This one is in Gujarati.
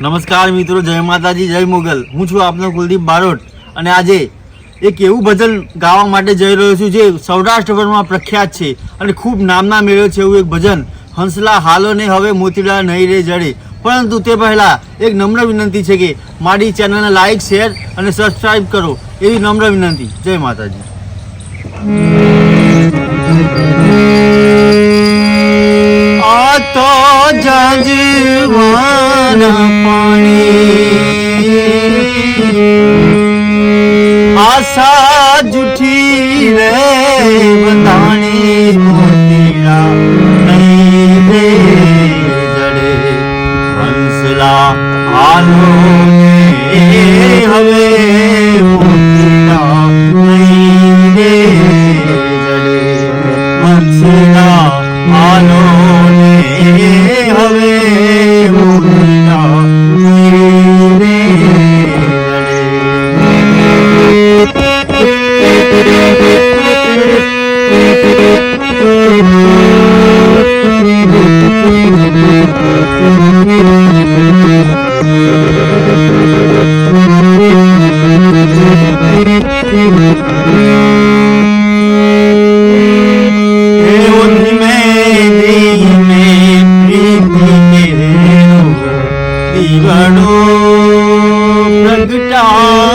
નમસ્કાર મિત્રો, જય માતાજી, જય મોગલ. હું છું આપનો કુલદીપ બારોટ અને આજે એક એવું ભજન ગાવા માટે જઈ રહ્યો છું જે સૌરાષ્ટ્રભરમાં પ્રખ્યાત છે અને ખૂબ નામના મેળવ્યો છે. એવું એક ભજન, હંસલા હાલો ને હવે મોતીડા નહીં રે જડે. પરંતુ તે પહેલાં એક નમ્ર વિનંતી છે કે મારી ચેનલને લાઇક, શેર અને સબસ્ક્રાઈબ કરો, એવી નમ્ર વિનંતી. જય માતાજી. આ તો જજવાના પાણી આશા જૂઠી રે બંધાણી મોતીડા નહીં રે જડે. હંસલા હાલો ને હવે મોતીડા નહીં રે જડે. હંસલા હાલો હવે મોતીડા નહીં રે દીવડો પ્રગટાયો